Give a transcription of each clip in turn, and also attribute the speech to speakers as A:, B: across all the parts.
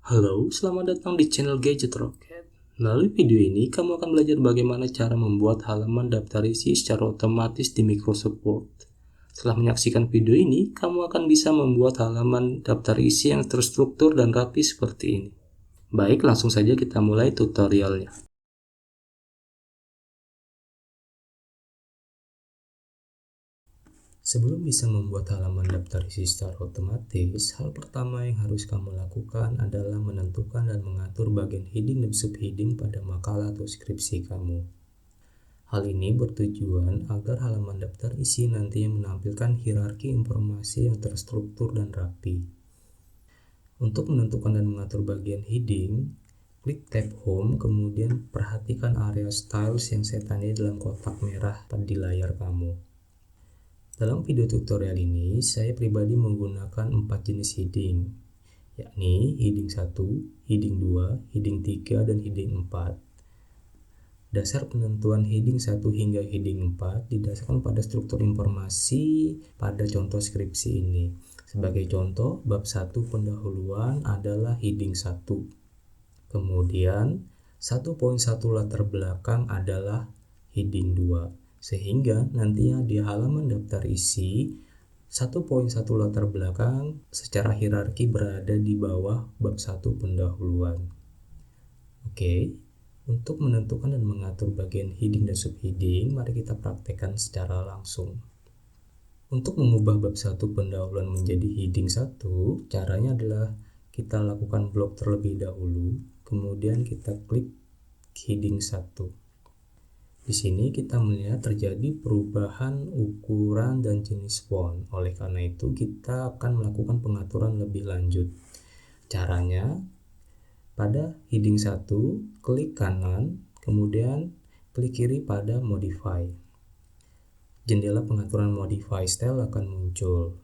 A: Halo, selamat datang di channel Gadget Rocket. Melalui video ini, kamu akan belajar bagaimana cara membuat halaman daftar isi secara otomatis di Microsoft Word. Setelah menyaksikan video ini, kamu akan bisa membuat halaman daftar isi yang terstruktur dan rapi seperti ini. Baik, langsung saja kita mulai tutorialnya. Sebelum bisa membuat halaman daftar isi secara otomatis, hal pertama yang harus kamu lakukan adalah menentukan dan mengatur bagian heading dan subheading pada makalah atau skripsi kamu. Hal ini bertujuan agar halaman daftar isi nantinya menampilkan hierarki informasi yang terstruktur dan rapi. Untuk menentukan dan mengatur bagian heading, klik tab Home, kemudian perhatikan area styles yang saya tandai dalam kotak merah di layar kamu. Dalam video tutorial ini, saya pribadi menggunakan 4 jenis heading, yakni heading 1, heading 2, heading 3, dan heading 4. Dasar penentuan heading 1 hingga heading 4 didasarkan pada struktur informasi pada contoh skripsi ini. Sebagai contoh, bab 1 pendahuluan adalah heading 1. Kemudian, 1.1 latar belakang adalah heading 2. Sehingga nantinya di halaman daftar isi 1.1 latar belakang secara hierarki berada di bawah bab 1 pendahuluan. Oke. Untuk menentukan dan mengatur bagian heading dan subheading, mari kita praktekkan secara langsung. Untuk mengubah bab 1 pendahuluan menjadi heading 1, caranya adalah kita lakukan blok terlebih dahulu, kemudian kita klik heading 1. Di sini kita melihat terjadi perubahan ukuran dan jenis font. Oleh karena itu, kita akan melakukan pengaturan lebih lanjut. Caranya, pada heading 1, klik kanan, kemudian klik kiri pada Modify. Jendela pengaturan Modify Style akan muncul.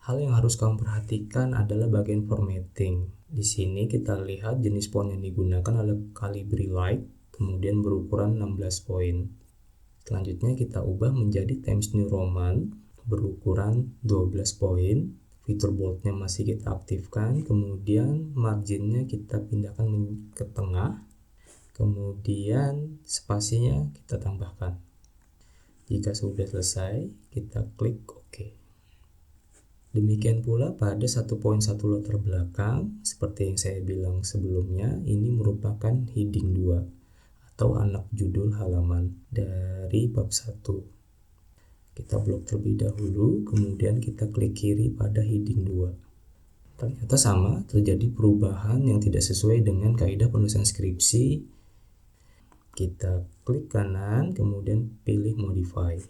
A: Hal yang harus kamu perhatikan adalah bagian formatting. Di sini kita lihat jenis font yang digunakan adalah Calibri Light, kemudian berukuran 16 poin. Selanjutnya kita ubah menjadi Times New Roman, berukuran 12 poin. Fitur boldnya masih kita aktifkan, kemudian marginnya kita pindahkan ke tengah, kemudian spasinya kita tambahkan. Jika sudah selesai, kita klik OK. Demikian pula pada 1.1 latar belakang, seperti yang saya bilang sebelumnya, ini merupakan heading 2 atau anak judul halaman dari bab 1. Kita blok terlebih dahulu, kemudian kita klik kiri pada heading 2. Ternyata sama, terjadi perubahan yang tidak sesuai dengan kaidah penulisan skripsi. Kita klik kanan, kemudian pilih Modify.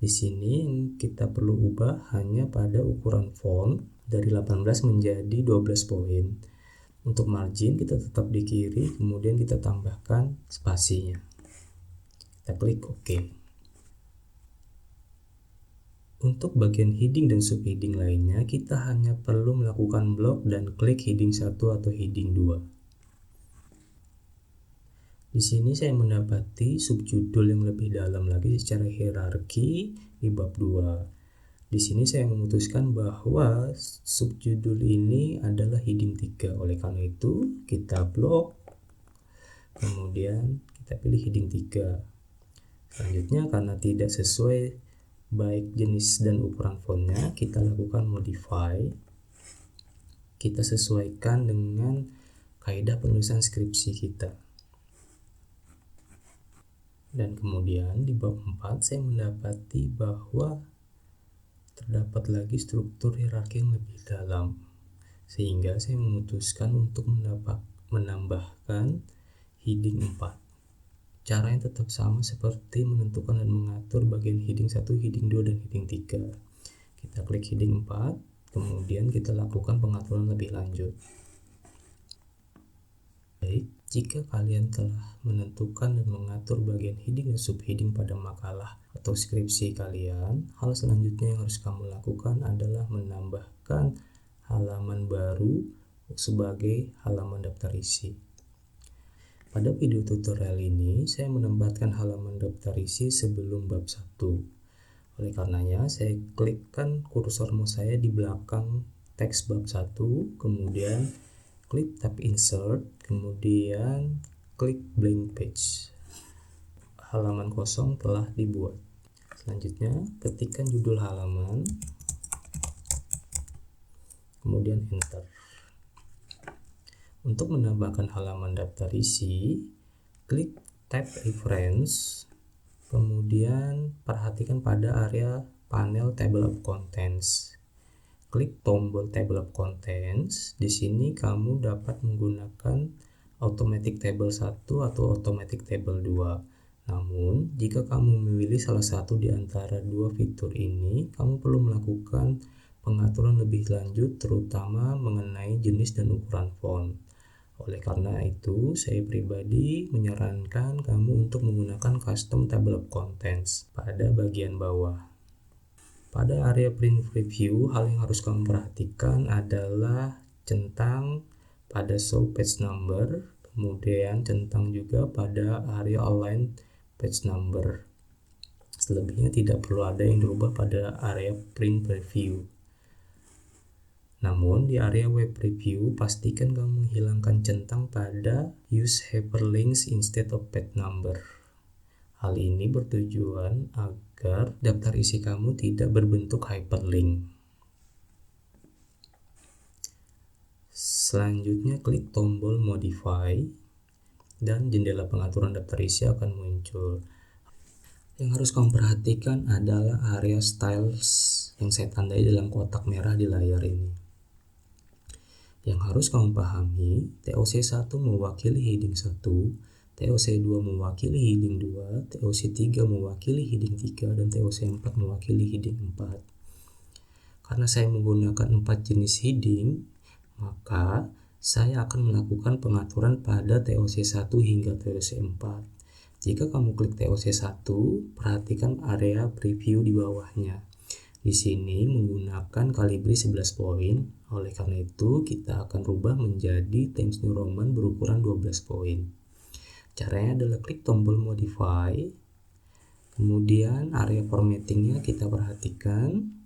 A: Di sini kita perlu ubah hanya pada ukuran font dari 18 menjadi 12 poin. Untuk margin kita tetap di kiri, kemudian kita tambahkan spasinya. Kita klik OK. Untuk bagian heading dan subheading lainnya, kita hanya perlu melakukan blok dan klik heading 1 atau heading 2. Di sini saya mendapati subjudul yang lebih dalam lagi secara hierarki di bab 2. Di sini saya memutuskan bahwa subjudul ini adalah heading 3. Oleh karena itu, kita blok, kemudian kita pilih heading 3. Selanjutnya, karena tidak sesuai baik jenis dan ukuran fontnya, kita lakukan Modify. Kita sesuaikan dengan kaidah penulisan skripsi kita. Dan kemudian di bab 4 saya mendapati bahwa terdapat lagi struktur hierarki yang lebih dalam, sehingga saya memutuskan untuk menambahkan heading 4. Caranya tetap sama seperti menentukan dan mengatur bagian heading 1, heading 2, dan heading 3. Kita klik heading 4, kemudian kita lakukan pengaturan lebih lanjut. Baik, jika kalian telah menentukan dan mengatur bagian heading dan subheading pada makalah atau skripsi kalian, hal selanjutnya yang harus kamu lakukan adalah menambahkan halaman baru sebagai halaman daftar isi. Pada video tutorial ini, saya menempatkan halaman daftar isi sebelum bab 1. Oleh karenanya, saya klikkan kursor mouse saya di belakang teks bab 1, kemudian klik tab insert, kemudian klik blank page. Halaman kosong telah dibuat. Selanjutnya, ketikkan judul halaman, kemudian enter. Untuk menambahkan halaman daftar isi, klik tab reference, kemudian perhatikan pada area panel table of contents. Klik tombol table of contents. Di sini kamu dapat menggunakan automatic table 1 atau automatic table 2. Namun, jika kamu memilih salah satu di antara dua fitur ini, kamu perlu melakukan pengaturan lebih lanjut terutama mengenai jenis dan ukuran font. Oleh karena itu, saya pribadi menyarankan kamu untuk menggunakan custom table of contents pada bagian bawah. Pada area print preview, hal yang harus kamu perhatikan adalah centang pada show page number, kemudian centang juga pada area align page number. Selebihnya tidak perlu ada yang dirubah pada area print preview. Namun di area web preview, pastikan kamu menghilangkan centang pada use hyperlinks instead of page number. Hal ini bertujuan agar daftar isi kamu tidak berbentuk hyperlink. Selanjutnya klik tombol modify dan jendela pengaturan daftar isi akan muncul. Yang harus kamu perhatikan adalah area styles yang saya tandai dalam kotak merah di layar ini. Yang harus kamu pahami, TOC1 mewakili heading 1, TOC2 mewakili heading 2, TOC3 mewakili heading 3, dan TOC4 mewakili heading 4. Karena saya menggunakan 4 jenis heading, maka saya akan melakukan pengaturan pada TOC1 hingga TOC4. Jika kamu klik TOC1, perhatikan area preview di bawahnya. Di sini menggunakan kalibri 11 poin, oleh karena itu kita akan rubah menjadi Times New Roman berukuran 12 poin. Caranya adalah klik tombol modify, kemudian area formattingnya kita perhatikan.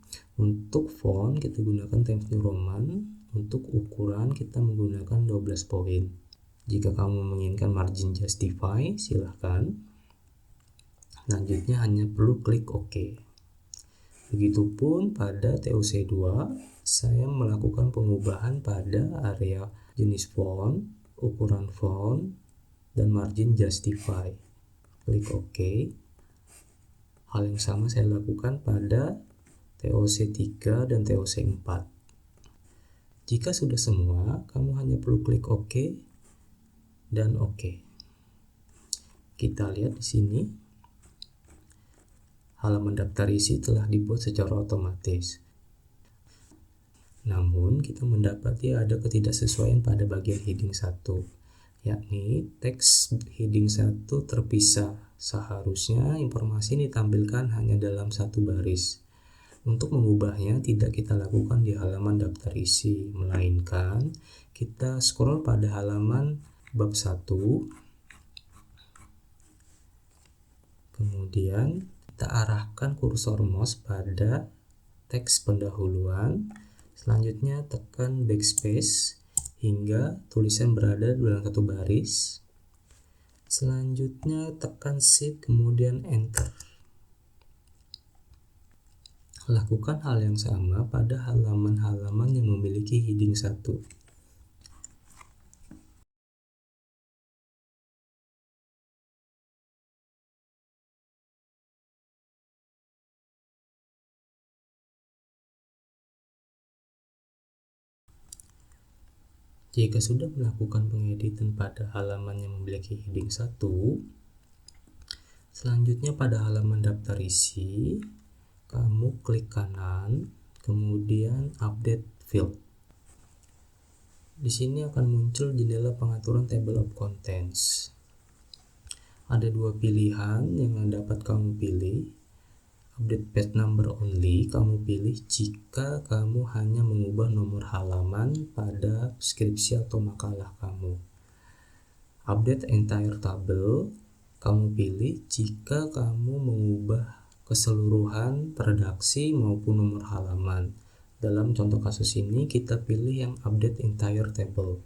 A: Untuk font kita gunakan Times New Roman, untuk ukuran kita menggunakan 12 poin. Jika kamu menginginkan margin justify, silahkan. Selanjutnya hanya perlu klik OK. Begitupun pada TOC2, saya melakukan pengubahan pada area jenis font, ukuran font, dan margin justify. Klik OK. Hal yang sama saya lakukan pada TOC3 dan TOC4. Jika sudah semua, kamu hanya perlu klik OK dan OK. Kita lihat di sini. Halaman daftar isi telah dibuat secara otomatis. Namun, kita mendapati ada ketidaksesuaian pada bagian heading 1, yakni teks heading 1 terpisah. Seharusnya informasi ini ditampilkan hanya dalam satu baris. Untuk mengubahnya tidak kita lakukan di halaman daftar isi, melainkan kita scroll pada halaman bab 1, kemudian kita arahkan kursor mouse pada teks pendahuluan, selanjutnya tekan backspace hingga tulisan berada dalam satu baris, selanjutnya tekan shift kemudian enter. Lakukan hal yang sama pada halaman-halaman yang memiliki heading 1. Jika sudah melakukan pengeditan pada halaman yang memiliki heading 1, selanjutnya pada halaman daftar isi, kamu klik kanan, kemudian update field. Di sini akan muncul jendela pengaturan table of contents. Ada dua pilihan yang dapat kamu pilih. Update page number only kamu pilih jika kamu hanya mengubah nomor halaman pada skripsi atau makalah kamu. Update entire table kamu pilih jika kamu mengubah keseluruhan redaksi maupun nomor halaman. Dalam contoh kasus ini kita pilih yang update entire table.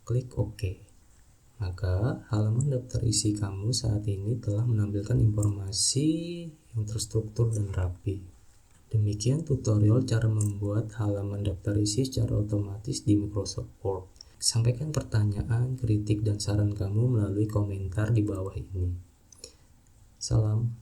A: klik OK. Maka halaman daftar isi kamu saat ini telah menampilkan informasi yang terstruktur dan rapi. Demikian tutorial cara membuat halaman daftar isi secara otomatis di Microsoft Word. Sampaikan pertanyaan, kritik, dan saran kamu melalui komentar di bawah ini. Salam.